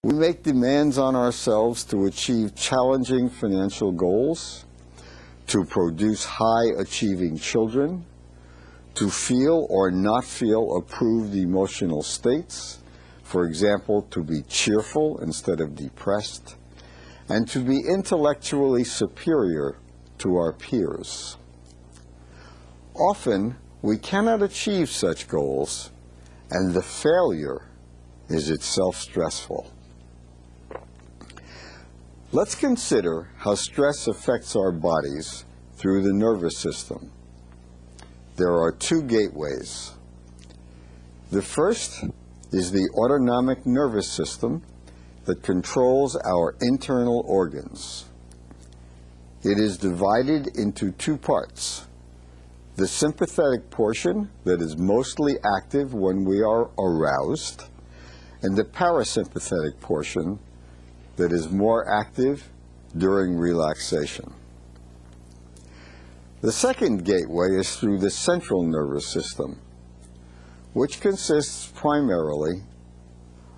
We make demands on ourselves to achieve challenging financial goals, to produce high-achieving children, to feel or not feel approved emotional states, for example, to be cheerful instead of depressed, and to be intellectually superior to our peers. Often, we cannot achieve such goals, and the failure is itself stressful. Let's consider how stress affects our bodies through the nervous system. There are two gateways. The first is the autonomic nervous system that controls our internal organs. It is divided into two parts: the sympathetic portion that is mostly active when we are aroused, and the parasympathetic portion that is more active during relaxation. The second gateway is through the central nervous system, which consists primarily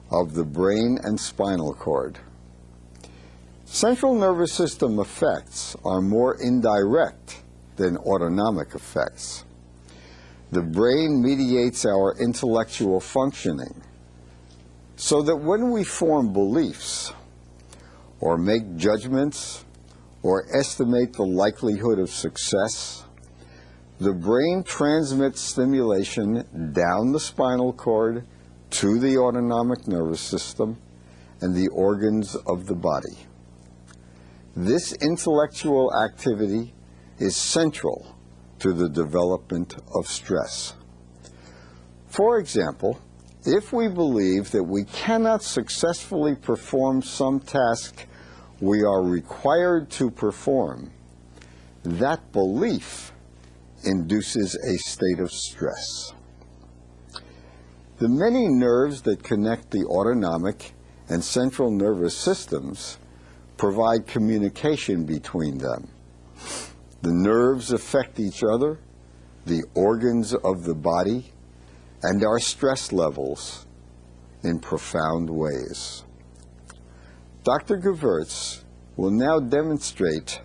of the brain and spinal cord. Central nervous system effects are more indirect than autonomic effects. The brain mediates our intellectual functioning, so that when we form beliefs, or make judgments, or estimate the likelihood of success, the brain transmits stimulation down the spinal cord to the autonomic nervous system and the organs of the body. This intellectual activity is central to the development of stress. For example, if we believe that we cannot successfully perform some task we are required to perform, that belief induces a state of stress. The many nerves that connect the autonomic and central nervous systems provide communication between them. The nerves affect each other, the organs of the body, and our stress levels in profound ways. Dr. Gevirtz will now demonstrate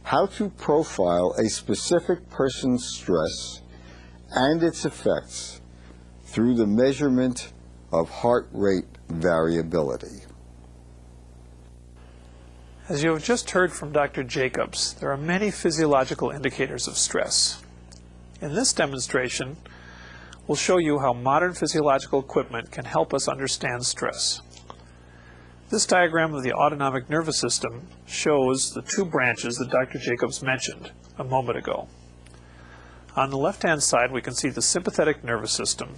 how to profile a specific person's stress and its effects through the measurement of heart rate variability. As you have just heard from Dr. Jacobs, there are many physiological indicators of stress. In this demonstration, we'll show you how modern physiological equipment can help us understand stress. This diagram of the autonomic nervous system shows the two branches that Dr. Jacobs mentioned a moment ago. On the left-hand side, we can see the sympathetic nervous system,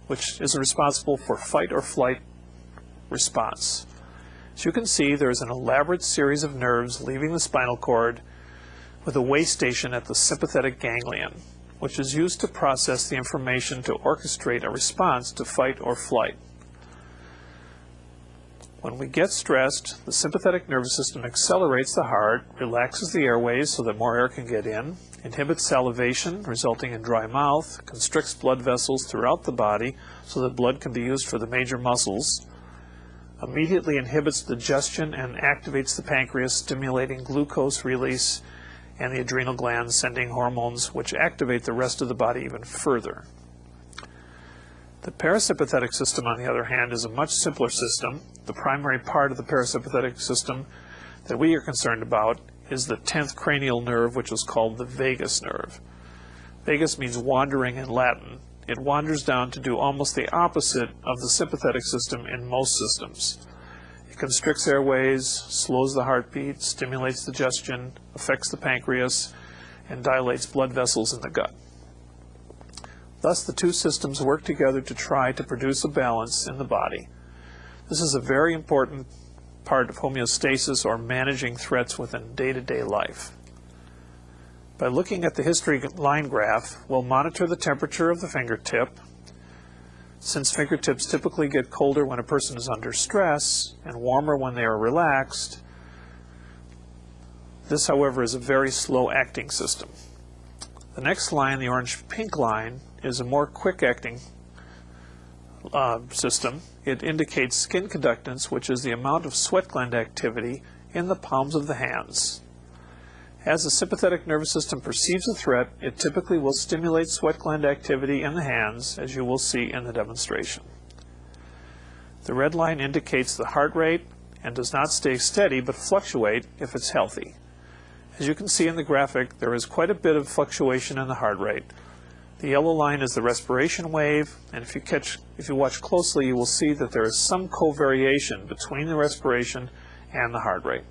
which is responsible for fight or flight response. As you can see, there is an elaborate series of nerves leaving the spinal cord with a way station at the sympathetic ganglion, which is used to process the information to orchestrate a response to fight or flight. When we get stressed, the sympathetic nervous system accelerates the heart, relaxes the airways so that more air can get in, inhibits salivation, resulting in dry mouth, constricts blood vessels throughout the body so that blood can be used for the major muscles, immediately inhibits digestion and activates the pancreas, stimulating glucose release, and the adrenal glands sending hormones which activate the rest of the body even further. The parasympathetic system, on the other hand, is a much simpler system. The primary part of the parasympathetic system that we are concerned about is the 10th cranial nerve, which is called the vagus nerve. Vagus means wandering in Latin. It wanders down to do almost the opposite of the sympathetic system in most systems. It constricts airways, slows the heartbeat, stimulates digestion, affects the pancreas, and dilates blood vessels in the gut. Thus, the two systems work together to try to produce a balance in the body. This is a very important part of homeostasis, or managing threats within day-to-day life. By looking at the history line graph, we'll monitor the temperature of the fingertip. Since fingertips typically get colder when a person is under stress and warmer when they are relaxed, this, however, is a very slow-acting system. The next line, the orange-pink line, is a more quick-acting system, it indicates skin conductance, which is the amount of sweat gland activity in the palms of the hands. As the sympathetic nervous system perceives a threat, it typically will stimulate sweat gland activity in the hands, as you will see in the demonstration. The red line indicates the heart rate and does not stay steady but fluctuate if it's healthy. As you can see in the graphic, there is quite a bit of fluctuation in the heart rate. The yellow line is the respiration wave, and if you watch closely, you will see that there is some covariation between the respiration and the heart rate.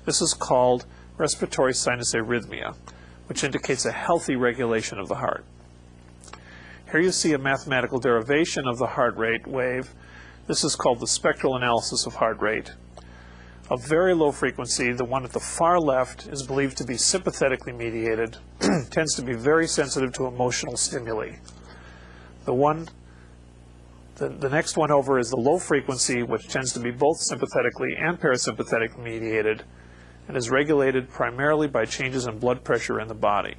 This is called respiratory sinus arrhythmia, which indicates a healthy regulation of the heart. Here you see a mathematical derivation of the heart rate wave. This is called the spectral analysis of heart rate. A very low frequency, the one at the far left, is believed to be sympathetically mediated, tends to be very sensitive to emotional stimuli. The next one over is the low frequency, which tends to be both sympathetically and parasympathetically mediated, and is regulated primarily by changes in blood pressure in the body.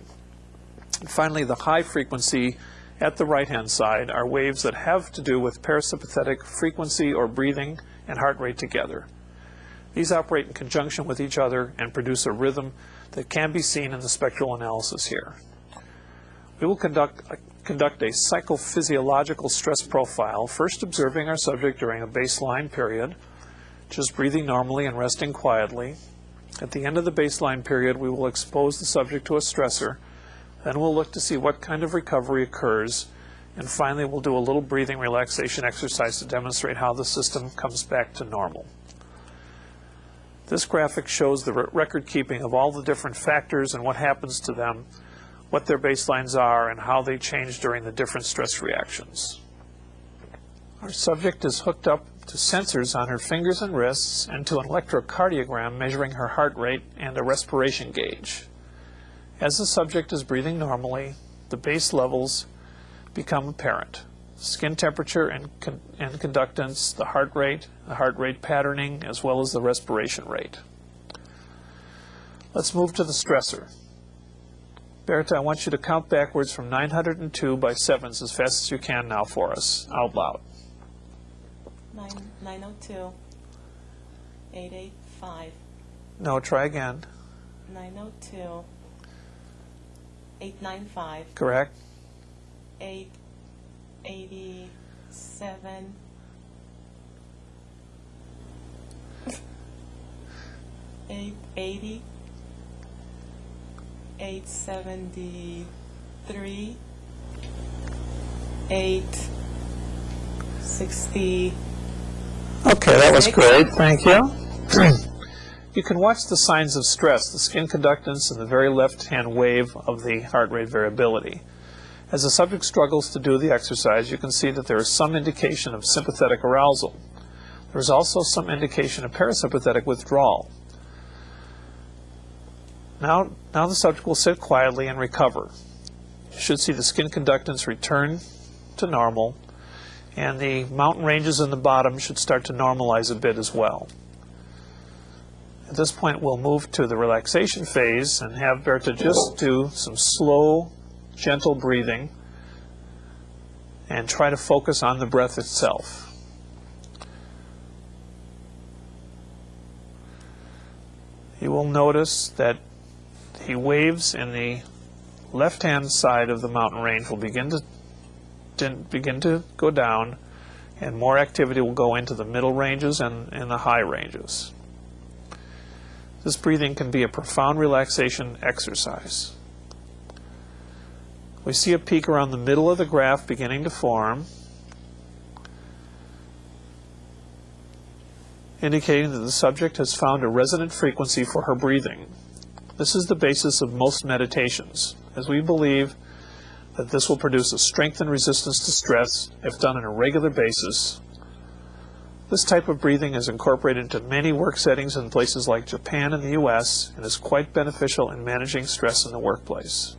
And finally, the high frequency at the right-hand side are waves that have to do with parasympathetic frequency or breathing and heart rate together. These operate in conjunction with each other and produce a rhythm that can be seen in the spectral analysis here. We will conduct a psychophysiological stress profile, first observing our subject during a baseline period, just breathing normally and resting quietly. At the end of the baseline period, we will expose the subject to a stressor. Then we'll look to see what kind of recovery occurs. And finally, we'll do a little breathing relaxation exercise to demonstrate how the system comes back to normal. This graphic shows the record keeping of all the different factors and what happens to them, what their baselines are, and how they change during the different stress reactions. Our subject is hooked up to sensors on her fingers and wrists and to an electrocardiogram measuring her heart rate and a respiration gauge. As the subject is breathing normally, the base levels become apparent. Skin temperature and conductance, the heart rate patterning, as well as the respiration rate. Let's move to the stressor. Berta, I want you to count backwards from 902 by sevens as fast as you can now for us, out loud. 902, 885. No, try again. 902, 895. Correct. 887. 880. 873. 860. Okay, that was great. Thank you. You can watch the signs of stress, the skin conductance, and the very left-hand wave of the heart rate variability. As the subject struggles to do the exercise, you can see that there is some indication of sympathetic arousal. There is also some indication of parasympathetic withdrawal. Now the subject will sit quietly and recover. You should see the skin conductance return to normal, and the mountain ranges in the bottom should start to normalize a bit as well. At this point, we'll move to the relaxation phase and have Berta just do some slow, gentle breathing and try to focus on the breath itself. You will notice that the waves in the left-hand side of the mountain range will begin to go down, and more activity will go into the middle ranges and the high ranges. This breathing can be a profound relaxation exercise. We see a peak around the middle of the graph beginning to form, indicating that the subject has found a resonant frequency for her breathing. This is the basis of most meditations, as we believe that this will produce a strengthened resistance to stress if done on a regular basis. This type of breathing is incorporated into many work settings in places like Japan and the US and is quite beneficial in managing stress in the workplace.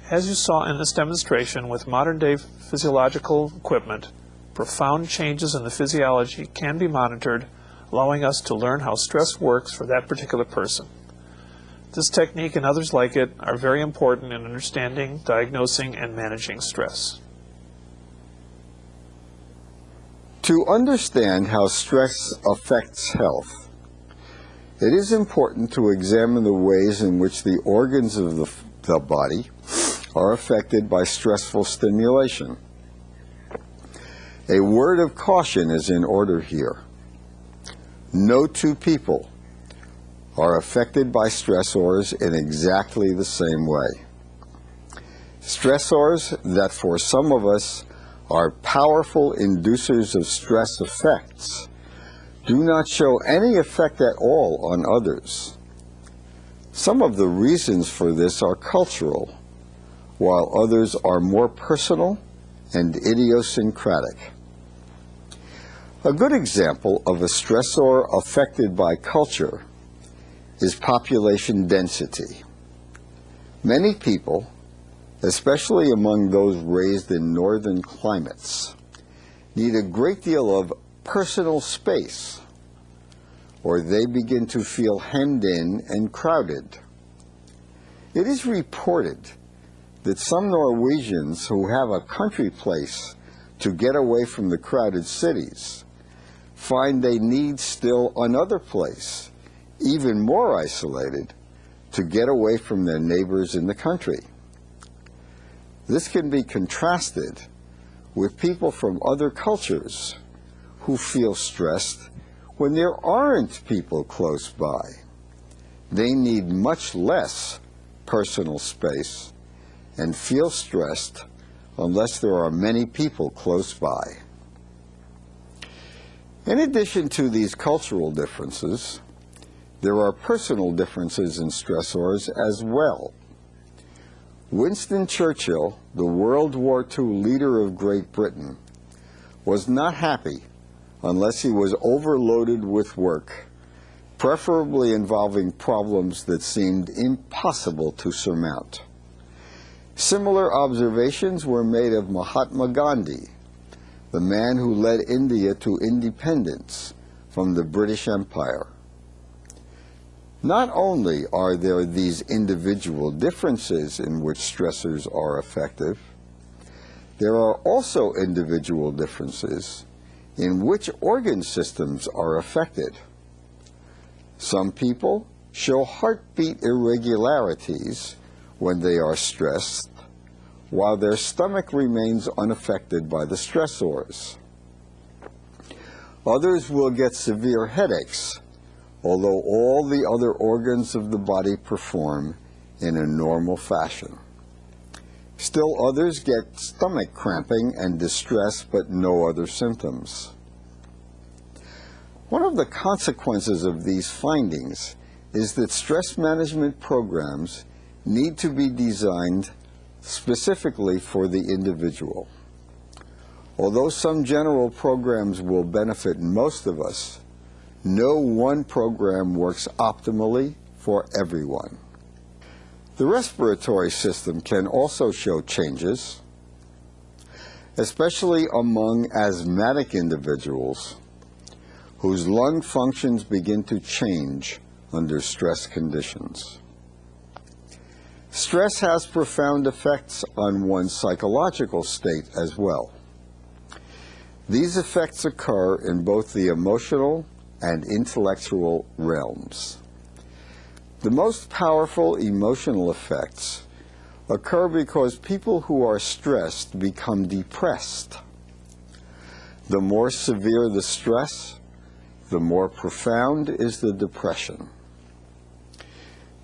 As you saw in this demonstration, with modern-day physiological equipment, profound changes in the physiology can be monitored, allowing us to learn how stress works for that particular person. This technique and others like it are very important in understanding, diagnosing, and managing stress. To understand how stress affects health, it is important to examine the ways in which the organs of the body are affected by stressful stimulation. A word of caution is in order here. No two people are affected by stressors in exactly the same way. Stressors that for some of us are powerful inducers of stress effects do not show any effect at all on others. Some of the reasons for this are cultural, while others are more personal and idiosyncratic. A good example of a stressor affected by culture is population density. Many people, especially among those raised in northern climates, need a great deal of personal space, or they begin to feel hemmed in and crowded. It is reported that some Norwegians who have a country place to get away from the crowded cities find they need still another place, even more isolated, to get away from their neighbors in the country. This can be contrasted with people from other cultures who feel stressed when there aren't people close by. They need much less personal space and feel stressed unless there are many people close by. In addition to these cultural differences, there are personal differences in stressors as well. Winston Churchill, the World War II leader of Great Britain, was not happy unless he was overloaded with work, preferably involving problems that seemed impossible to surmount. Similar observations were made of Mahatma Gandhi, the man who led India to independence from the British Empire. Not only are there these individual differences in which stressors are effective, there are also individual differences in which organ systems are affected. Some people show heartbeat irregularities when they are stressed, while their stomach remains unaffected by the stressors. Others will get severe headaches, although all the other organs of the body perform in a normal fashion. Still others get stomach cramping and distress, but no other symptoms. One of the consequences of these findings is that stress management programs need to be designed specifically for the individual. Although some general programs will benefit most of us, no one program works optimally for everyone. The respiratory system can also show changes, especially among asthmatic individuals whose lung functions begin to change under stress conditions. Stress has profound effects on one's psychological state as well. These effects occur in both the emotional and intellectual realms. The most powerful emotional effects occur because people who are stressed become depressed. The more severe the stress, the more profound is the depression.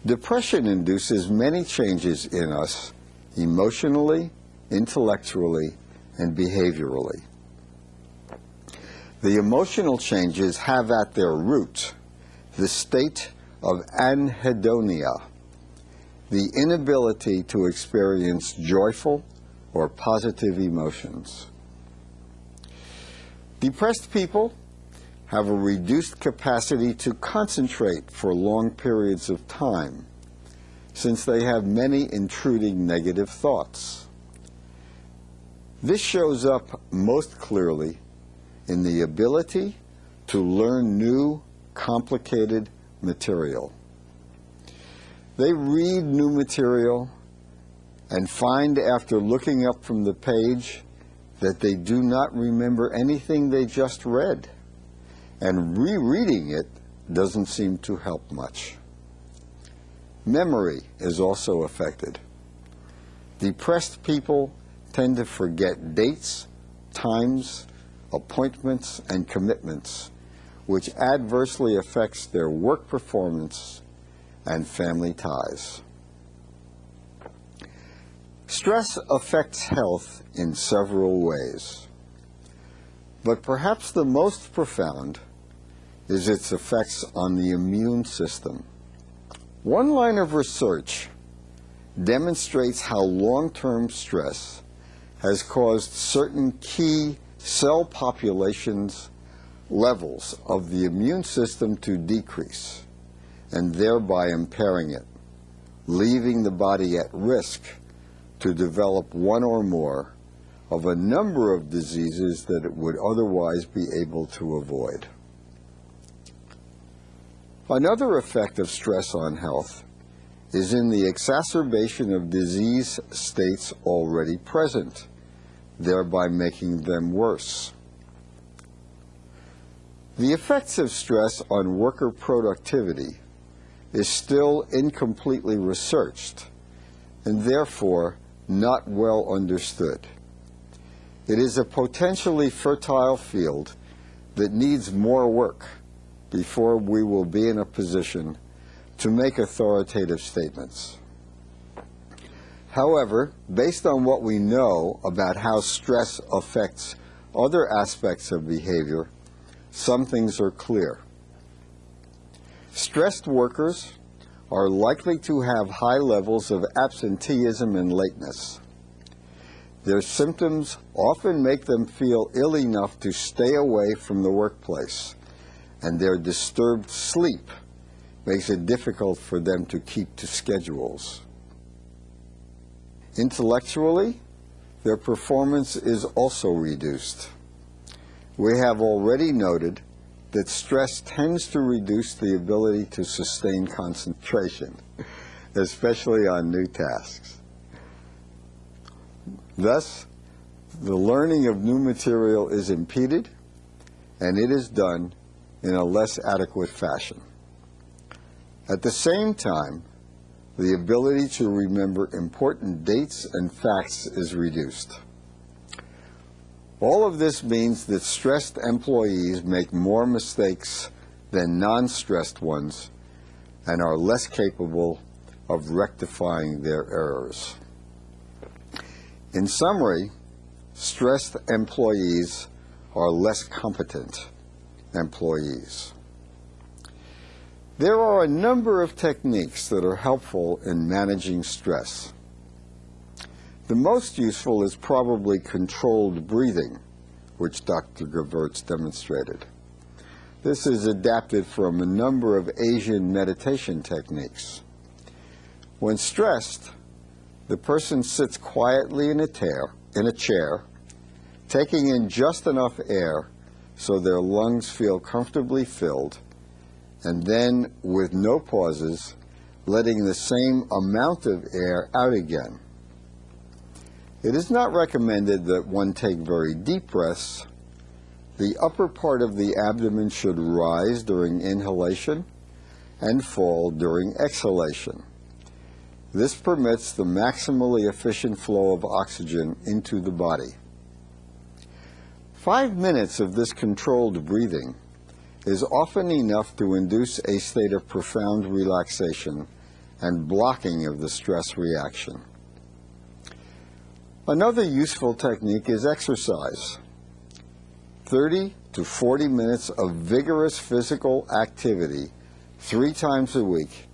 Depression induces many changes in us emotionally, intellectually, and behaviorally. The emotional changes have at their root the state of anhedonia, the inability to experience joyful or positive emotions. Depressed people have a reduced capacity to concentrate for long periods of time, since they have many intruding negative thoughts. This shows up most clearly in the ability to learn new, complicated material. They read new material and find after looking up from the page that they do not remember anything they just read, and rereading it doesn't seem to help much. Memory is also affected. Depressed people tend to forget dates, times, appointments, and commitments, which adversely affects their work performance and family ties. Stress affects health in several ways, but perhaps the most profound is its effects on the immune system. One line of research demonstrates how long-term stress has caused certain key cell populations levels of the immune system to decrease, and thereby impairing it, leaving the body at risk to develop one or more of a number of diseases that it would otherwise be able to avoid. Another effect of stress on health is in the exacerbation of disease states already present, thereby making them worse. The effects of stress on worker productivity is still incompletely researched and therefore not well understood. It is a potentially fertile field that needs more work before we will be in a position to make authoritative statements. However, based on what we know about how stress affects other aspects of behavior, some things are clear. Stressed workers are likely to have high levels of absenteeism and lateness. Their symptoms often make them feel ill enough to stay away from the workplace, and their disturbed sleep makes it difficult for them to keep to schedules. Intellectually, their performance is also reduced. We have already noted that stress tends to reduce the ability to sustain concentration, especially on new tasks. Thus, the learning of new material is impeded, and it is done in a less adequate fashion. At the same time, the ability to remember important dates and facts is reduced. All of this means that stressed employees make more mistakes than non-stressed ones and are less capable of rectifying their errors. In summary, stressed employees are less competent employees. There are a number of techniques that are helpful in managing stress. The most useful is probably controlled breathing, which Dr. Gevirtz demonstrated. This is adapted from a number of Asian meditation techniques. When stressed, the person sits quietly in a chair, taking in just enough air so their lungs feel comfortably filled, and then, with no pauses, letting the same amount of air out again. It is not recommended that one take very deep breaths. The upper part of the abdomen should rise during inhalation and fall during exhalation. This permits the maximally efficient flow of oxygen into the body. 5 minutes of this controlled breathing is often enough to induce a state of profound relaxation and blocking of the stress reaction. Another useful technique is exercise. 30 to 40 minutes of vigorous physical activity 3 times a week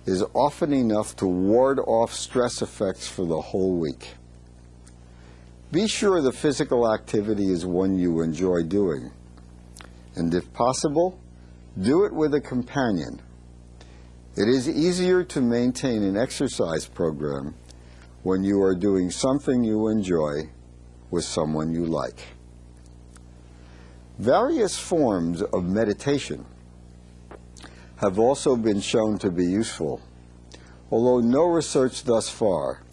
is often enough to ward off stress effects for the whole week. Be sure the physical activity is one you enjoy doing, and if possible, do it with a companion. It is easier to maintain an exercise program when you are doing something you enjoy with someone you like. Various forms of meditation have also been shown to be useful, although no research thus far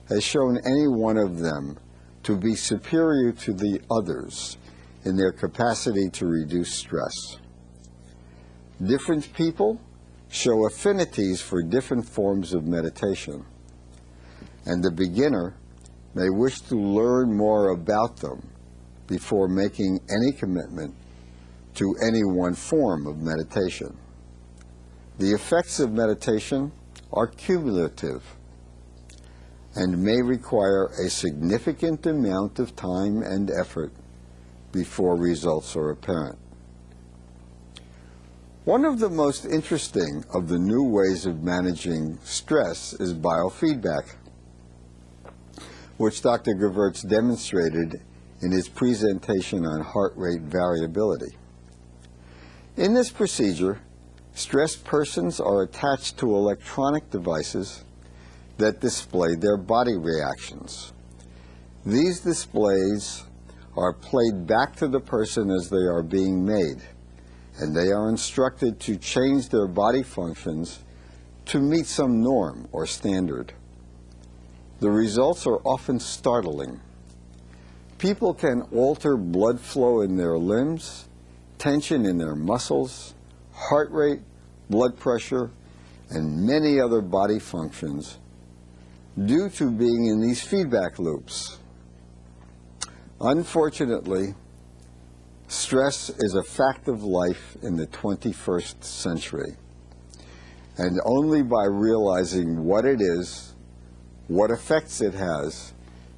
has shown any one of them to be superior to the others in their capacity to reduce stress. Different people show affinities for different forms of meditation, and the beginner may wish to learn more about them before making any commitment to any one form of meditation. The effects of meditation are cumulative and may require a significant amount of time and effort before results are apparent. One of the most interesting of the new ways of managing stress is biofeedback, which Dr. Gevirtz demonstrated in his presentation on heart rate variability. In this procedure, stressed persons are attached to electronic devices that display their body reactions. These displays are played back to the person as they are being made, and they are instructed to change their body functions to meet some norm or standard. The results are often startling. People can alter blood flow in their limbs, tension in their muscles, heart rate, blood pressure, and many other body functions due to being in these feedback loops. Unfortunately, stress is a fact of life in the 21st century, and only by realizing what it is, what effects it has,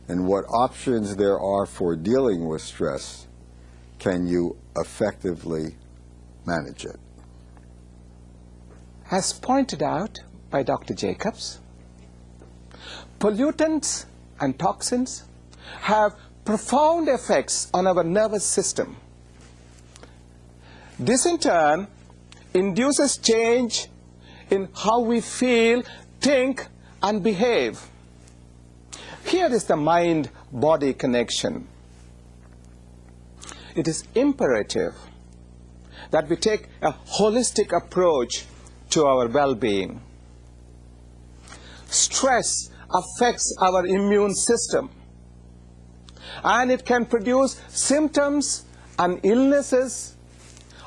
and what options there are for dealing with stress can you effectively manage it. As pointed out by Dr. Jacobs, pollutants and toxins have profound effects on our nervous system. This in turn induces change in how we feel, think, and behave. Here is the mind-body connection. It is imperative that we take a holistic approach to our well-being. Stress affects our immune system, and it can produce symptoms and illnesses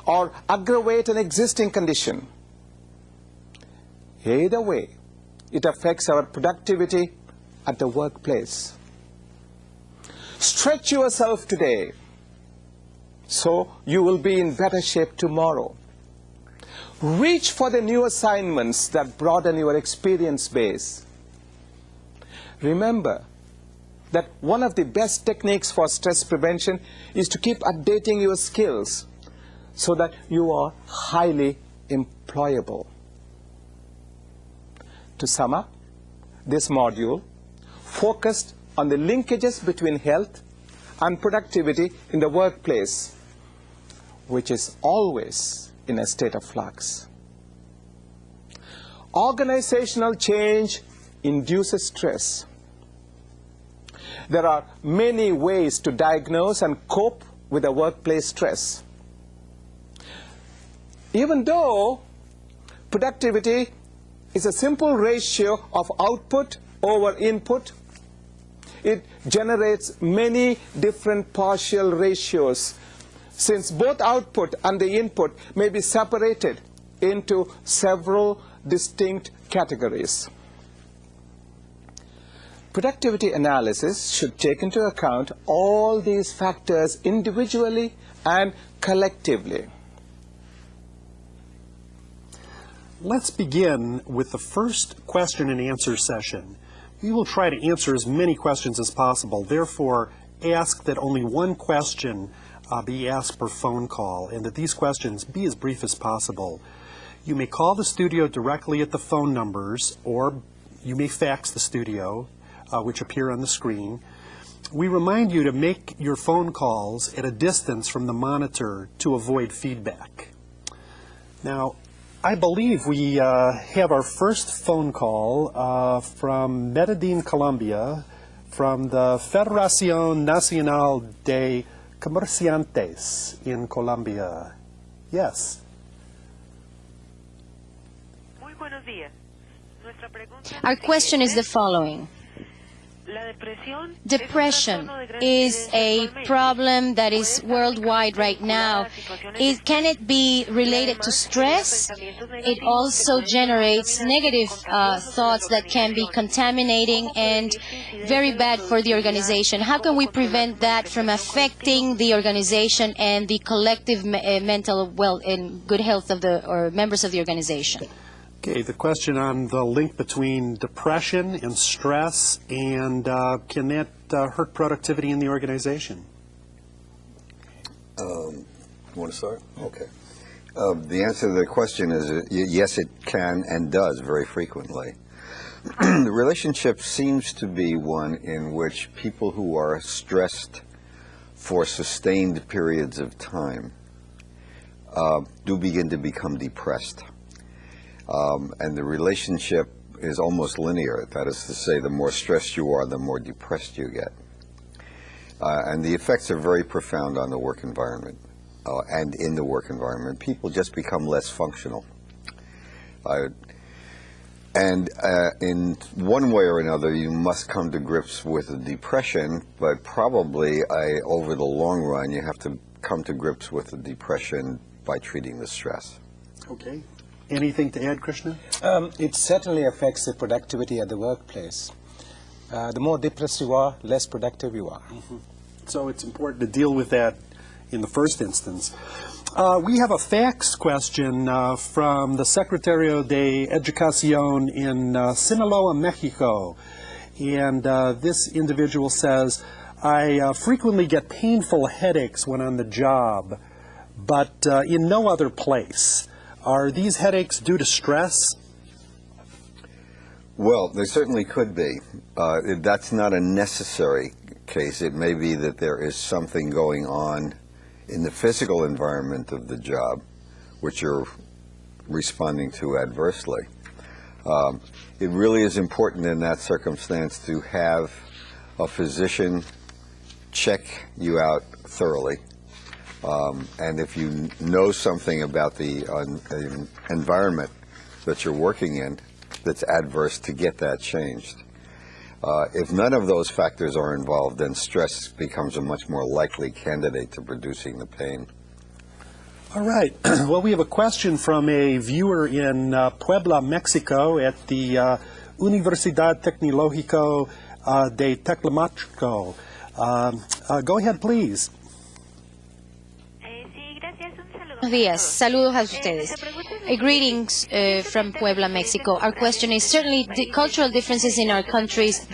or aggravate an existing condition. Either way, it affects our productivity at the workplace. Stretch yourself today so you will be in better shape tomorrow. Reach for the new assignments that broaden your experience base. Remember that one of the best techniques for stress prevention is to keep updating your skills so that you are highly employable. To sum up, this module focused on the linkages between health and productivity in the workplace, which is always in a state of flux. Organizational change induces stress. There are many ways to diagnose and cope with the workplace stress. Even though productivity is a simple ratio of output over input, it generates many different partial ratios, since both output and the input may be separated into several distinct categories. Productivity analysis should take into account all these factors individually and collectively. Let's begin with the first question and answer session. We will try to answer as many questions as possible. Therefore, ask that only one question be asked per phone call, and that these questions be as brief as possible. You may call the studio directly at the phone numbers, or you may fax the studio, which appear on the screen. We remind you to make your phone calls at a distance from the monitor to avoid feedback. Now, I believe we have our first phone call from Medellin, Colombia, from the Federación Nacional de Comerciantes in Colombia. Yes. Our question is the following. Depression is a problem that is worldwide right now. Can it be related to stress? It also generates negative thoughts that can be contaminating and very bad for the organization. How can we prevent that from affecting the organization and the collective mental and good health of the members of the organization? Okay, the question on the link between depression and stress, and can that hurt productivity in the organization? You want to start? Okay. The answer to the question is yes, it can and does very frequently. The relationship seems to be one in which people who are stressed for sustained periods of time do begin to become depressed. And the relationship is almost linear. That is to say, the more stressed you are, the more depressed you get. And the effects are very profound on the work environment. And in the work environment, people just become less functional. And in one way or another, you must come to grips with the depression, but probably over the long run, you have to come to grips with the depression by treating the stress. Okay. Anything to add, Krishna? It certainly affects the productivity at the workplace. The more depressed you are, less productive you are. Mm-hmm. So it's important to deal with that in the first instance. We have a fax question from the Secretario de Educación in Sinaloa, Mexico. And this individual says, I frequently get painful headaches when on the job, but in no other place. Are these headaches due to stress? Well, they certainly could be. That's not a necessary case. It may be that there is something going on in the physical environment of the job which you're responding to adversely. It really is important in that circumstance to have a physician check you out thoroughly. And if you know something about the environment that you're working in that's adverse, to get that changed. If none of those factors are involved, then stress becomes a much more likely candidate to producing the pain. All right. Well, we have a question from a viewer in Puebla, Mexico at the Universidad Tecnológico de Teclamatco. Go ahead, please. Buenos días. Saludos a ustedes. Greetings from Puebla, Mexico. Our question is, certainly the cultural differences in our countries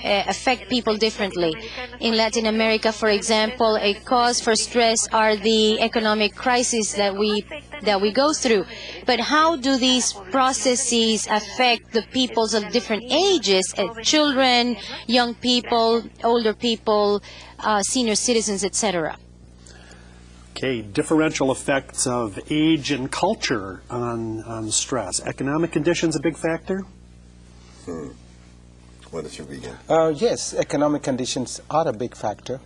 affect people differently. In Latin America, for example, a cause for stress are the economic crises that we go through. But how do these processes affect the peoples of different ages, children, young people, older people, senior citizens, etc.? Okay, differential effects of age and culture on stress. Economic conditions a big factor? What did you begin? Yes, economic conditions are a big factor.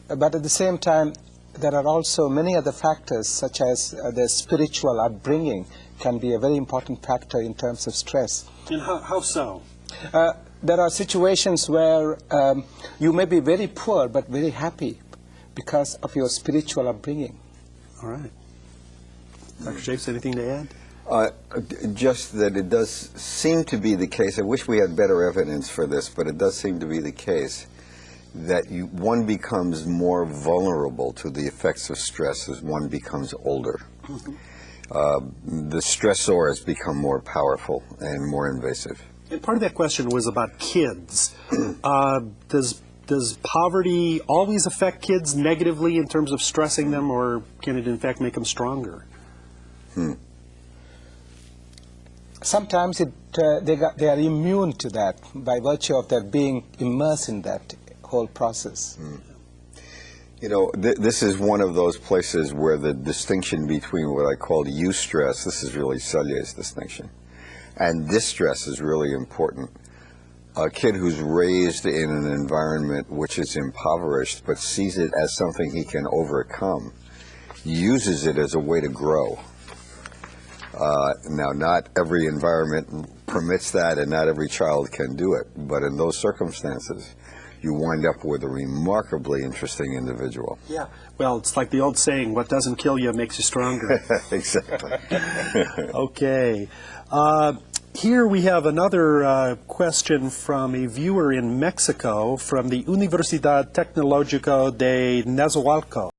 But at the same time, there are also many other factors, such as the spiritual upbringing can be a very important factor in terms of stress. And how so? There are situations where you may be very poor but very happy because of your spiritual upbringing. All right. Dr. Shapes, anything to add? Just that it does seem to be the case, I wish we had better evidence for this, but it does seem to be the case that one becomes more vulnerable to the effects of stress as one becomes older. Mm-hmm. The stressor has become more powerful and more invasive. And part of that question was about kids. Does poverty always affect kids negatively in terms of stressing them, or can it in fact make them stronger? Sometimes they are immune to that by virtue of their being immersed in that whole process. You know, this is one of those places where the distinction between what I call eustress, this is really Selye's distinction, and distress is really important. A kid who's raised in an environment which is impoverished but sees it as something he can overcome, uses it as a way to grow. Now, not every environment permits that and not every child can do it, but in those circumstances, you wind up with a remarkably interesting individual. Yeah. Well, it's like the old saying, what doesn't kill you makes you stronger. Exactly. Okay. Here we have another question from a viewer in Mexico from the Universidad Tecnológica de Nezahualcóyotl.